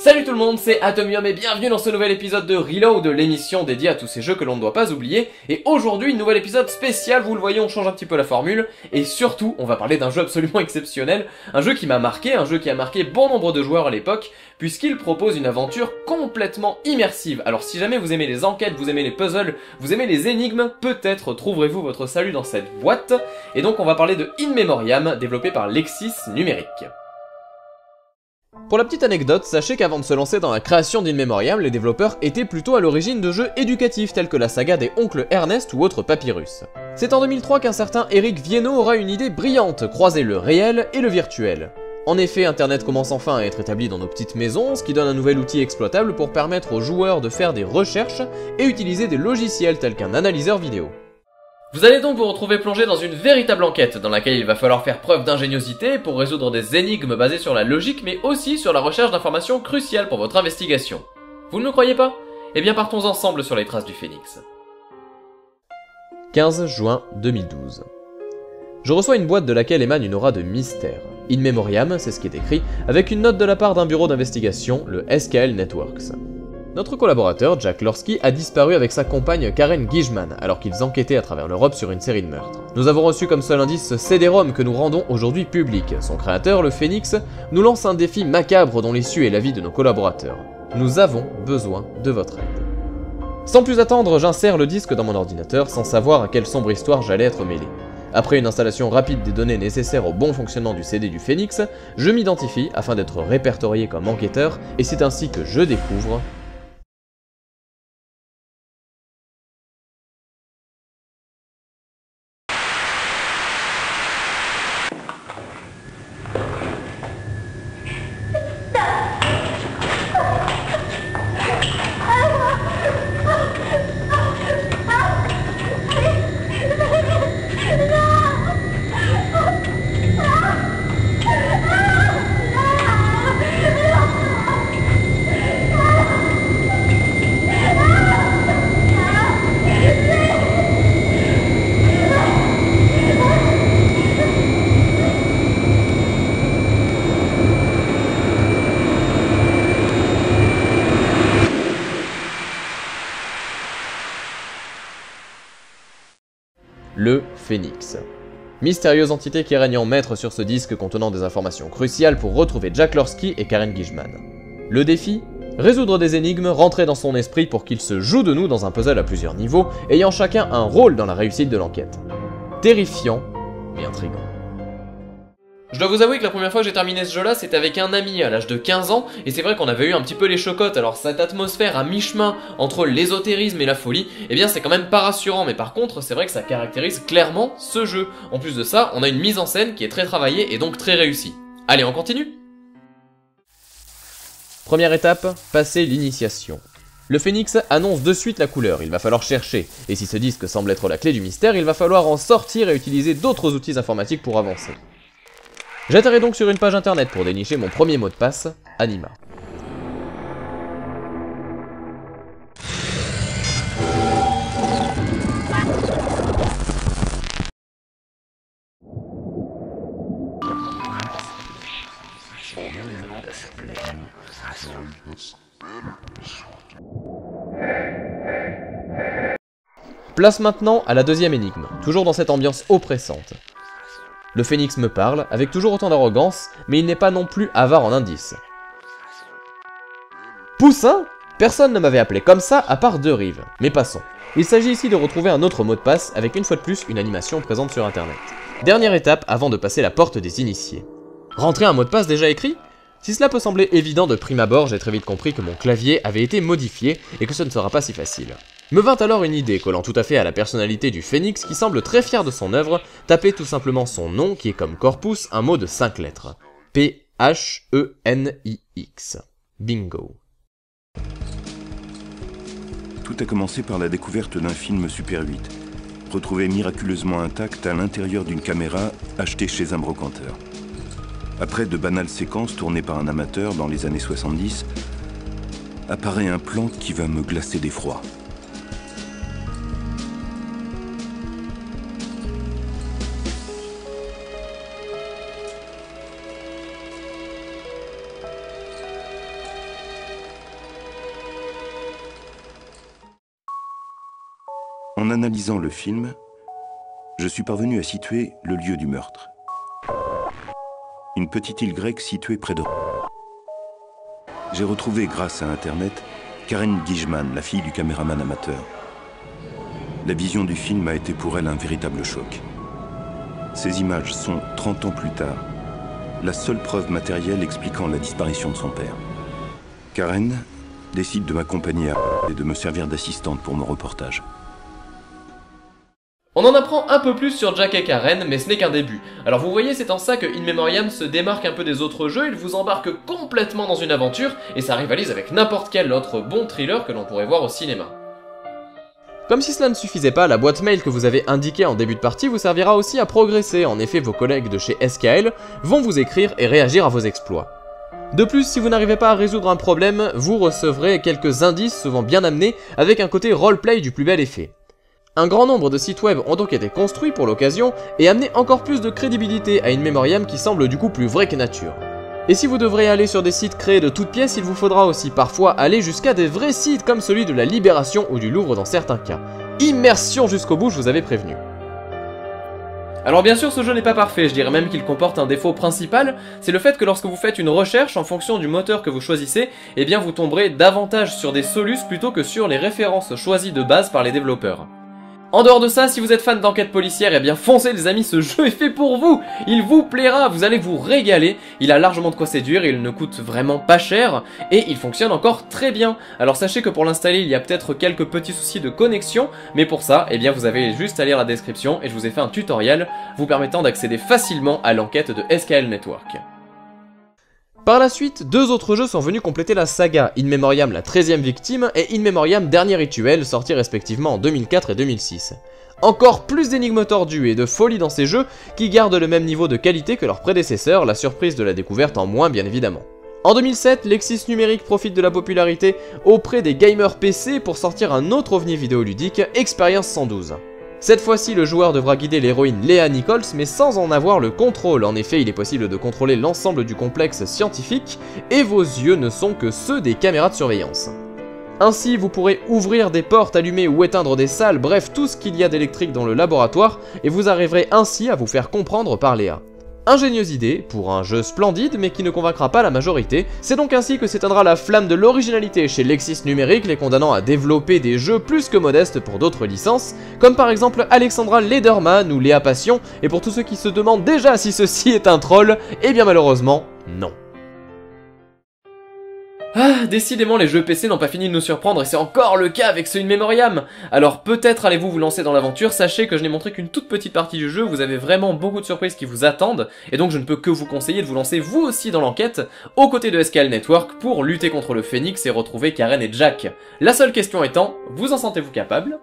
Salut tout le monde, c'est Atomium et bienvenue dans ce nouvel épisode de Reload, l'émission dédiée à tous ces jeux que l'on ne doit pas oublier. Et aujourd'hui, un nouvel épisode spécial, vous le voyez, on change un petit peu la formule. Et surtout, on va parler d'un jeu absolument exceptionnel, un jeu qui m'a marqué, un jeu qui a marqué bon nombre de joueurs à l'époque, puisqu'il propose une aventure complètement immersive. Alors si jamais vous aimez les enquêtes, vous aimez les puzzles, vous aimez les énigmes, peut-être trouverez-vous votre salut dans cette boîte. Et donc on va parler de In Memoriam, développé par Lexis Numérique. Pour la petite anecdote, sachez qu'avant de se lancer dans la création d'In Memoriam, les développeurs étaient plutôt à l'origine de jeux éducatifs tels que la saga des Oncles Ernest ou autres Papyrus. C'est en 2003 qu'un certain Eric Viennot aura une idée brillante, croiser le réel et le virtuel. En effet, Internet commence enfin à être établi dans nos petites maisons, ce qui donne un nouvel outil exploitable pour permettre aux joueurs de faire des recherches et utiliser des logiciels tels qu'un analyseur vidéo. Vous allez donc vous retrouver plongé dans une véritable enquête dans laquelle il va falloir faire preuve d'ingéniosité pour résoudre des énigmes basées sur la logique mais aussi sur la recherche d'informations cruciales pour votre investigation. Vous ne me croyez pas? Eh bien partons ensemble sur les traces du Phénix. 15 juin 2012. Je reçois une boîte de laquelle émane une aura de mystère. In Memoriam, c'est ce qui est écrit, avec une note de la part d'un bureau d'investigation, le SKL Networks. Notre collaborateur, Jack Lorski, a disparu avec sa compagne Karen Gijman, alors qu'ils enquêtaient à travers l'Europe sur une série de meurtres. Nous avons reçu comme seul indice ce CD-ROM que nous rendons aujourd'hui public. Son créateur, le Phénix, nous lance un défi macabre dont l'issue est la vie de nos collaborateurs. Nous avons besoin de votre aide. Sans plus attendre, j'insère le disque dans mon ordinateur sans savoir à quelle sombre histoire j'allais être mêlé. Après une installation rapide des données nécessaires au bon fonctionnement du CD du Phénix, je m'identifie afin d'être répertorié comme enquêteur, et c'est ainsi que je découvre le Phénix. Mystérieuse entité qui règne en maître sur ce disque contenant des informations cruciales pour retrouver Jack Lorski et Karen Gijman. Le défi? Résoudre des énigmes, rentrer dans son esprit pour qu'il se joue de nous dans un puzzle à plusieurs niveaux, ayant chacun un rôle dans la réussite de l'enquête. Terrifiant, mais intriguant. Je dois vous avouer que la première fois que j'ai terminé ce jeu-là, c'était avec un ami à l'âge de 15 ans, et c'est vrai qu'on avait eu un petit peu les chocottes, alors cette atmosphère à mi-chemin entre l'ésotérisme et la folie, eh bien c'est quand même pas rassurant, mais par contre, c'est vrai que ça caractérise clairement ce jeu. En plus de ça, on a une mise en scène qui est très travaillée et donc très réussie. Allez, on continue? Première étape, passer l'initiation. Le Phénix annonce de suite la couleur, il va falloir chercher, et si ce disque semble être la clé du mystère, il va falloir en sortir et utiliser d'autres outils informatiques pour avancer. J'atterris donc sur une page internet pour dénicher mon premier mot de passe, Anima. Place maintenant à la deuxième énigme, toujours dans cette ambiance oppressante. Le Phénix me parle, avec toujours autant d'arrogance, mais il n'est pas non plus avare en indices. Poussin? Personne ne m'avait appelé comme ça à part Deux Rives. Mais passons. Il s'agit ici de retrouver un autre mot de passe, avec une fois de plus une animation présente sur internet. Dernière étape avant de passer la porte des initiés. Rentrer un mot de passe déjà écrit? Si cela peut sembler évident de prime abord, j'ai très vite compris que mon clavier avait été modifié et que ce ne sera pas si facile. Me vint alors une idée collant tout à fait à la personnalité du Phénix qui semble très fier de son œuvre, taper tout simplement son nom qui est comme corpus un mot de 5 lettres. P-H-E-N-I-X. Bingo. Tout a commencé par la découverte d'un film Super 8, retrouvé miraculeusement intact à l'intérieur d'une caméra achetée chez un brocanteur. Après de banales séquences tournées par un amateur dans les années 70, apparaît un plan qui va me glacer d'effroi. analysant le film, je suis parvenu à situer le lieu du meurtre. Une petite île grecque située près de... J'ai retrouvé, grâce à Internet, Karen Gijman, la fille du caméraman amateur. La vision du film a été pour elle un véritable choc. Ces images sont, 30 ans plus tard, la seule preuve matérielle expliquant la disparition de son père. Karen décide de m'accompagner et de me servir d'assistante pour mon reportage. On en apprend un peu plus sur Jack et Karen, mais ce n'est qu'un début. Alors vous voyez, c'est en ça que In Memoriam se démarque un peu des autres jeux, il vous embarque complètement dans une aventure, et ça rivalise avec n'importe quel autre bon thriller que l'on pourrait voir au cinéma. Comme si cela ne suffisait pas, la boîte mail que vous avez indiquée en début de partie vous servira aussi à progresser, en effet vos collègues de chez SKL vont vous écrire et réagir à vos exploits. De plus, si vous n'arrivez pas à résoudre un problème, vous recevrez quelques indices souvent bien amenés avec un côté roleplay du plus bel effet. Un grand nombre de sites web ont donc été construits pour l'occasion et amené encore plus de crédibilité à In Memoriam qui semble du coup plus vrai que nature. Et si vous devrez aller sur des sites créés de toutes pièces, il vous faudra aussi parfois aller jusqu'à des vrais sites comme celui de la Libération ou du Louvre dans certains cas. Immersion jusqu'au bout, je vous avais prévenu. Alors bien sûr, ce jeu n'est pas parfait, je dirais même qu'il comporte un défaut principal, c'est le fait que lorsque vous faites une recherche en fonction du moteur que vous choisissez, eh bien vous tomberez davantage sur des solus plutôt que sur les références choisies de base par les développeurs. En dehors de ça, si vous êtes fan d'enquête policière, eh bien foncez les amis, ce jeu est fait pour vous. Il vous plaira, vous allez vous régaler, il a largement de quoi séduire, il ne coûte vraiment pas cher, et il fonctionne encore très bien. Alors sachez que pour l'installer, il y a peut-être quelques petits soucis de connexion, mais pour ça, eh bien vous avez juste à lire la description, et je vous ai fait un tutoriel vous permettant d'accéder facilement à l'enquête de SKL Network. Par la suite, deux autres jeux sont venus compléter la saga, In Memoriam la 13e victime et In Memoriam Dernier Rituel, sortis respectivement en 2004 et 2006. Encore plus d'énigmes tordues et de folie dans ces jeux qui gardent le même niveau de qualité que leurs prédécesseurs, la surprise de la découverte en moins bien évidemment. En 2007, Lexis Numérique profite de la popularité auprès des gamers PC pour sortir un autre ovni vidéoludique, Experience 112. Cette fois-ci, le joueur devra guider l'héroïne Léa Nichols, mais sans en avoir le contrôle. En effet, il est possible de contrôler l'ensemble du complexe scientifique, et vos yeux ne sont que ceux des caméras de surveillance. Ainsi, vous pourrez ouvrir des portes, allumer ou éteindre des salles, bref, tout ce qu'il y a d'électrique dans le laboratoire, et vous arriverez ainsi à vous faire comprendre par Léa. Ingénieuse idée, pour un jeu splendide mais qui ne convaincra pas la majorité, c'est donc ainsi que s'éteindra la flamme de l'originalité chez Lexis Numérique, les condamnant à développer des jeux plus que modestes pour d'autres licences, comme par exemple Alexandra Lederman ou Léa Passion, et pour tous ceux qui se demandent déjà si ceci est un troll, eh bien malheureusement, non. Ah, décidément les jeux PC n'ont pas fini de nous surprendre et c'est encore le cas avec ce In Memoriam. Alors peut-être allez-vous vous lancer dans l'aventure, sachez que je n'ai montré qu'une toute petite partie du jeu, vous avez vraiment beaucoup de surprises qui vous attendent, et donc je ne peux que vous conseiller de vous lancer vous aussi dans l'enquête, aux côtés de SKL Network, pour lutter contre le Phénix et retrouver Karen et Jack. La seule question étant, vous en sentez-vous capable ?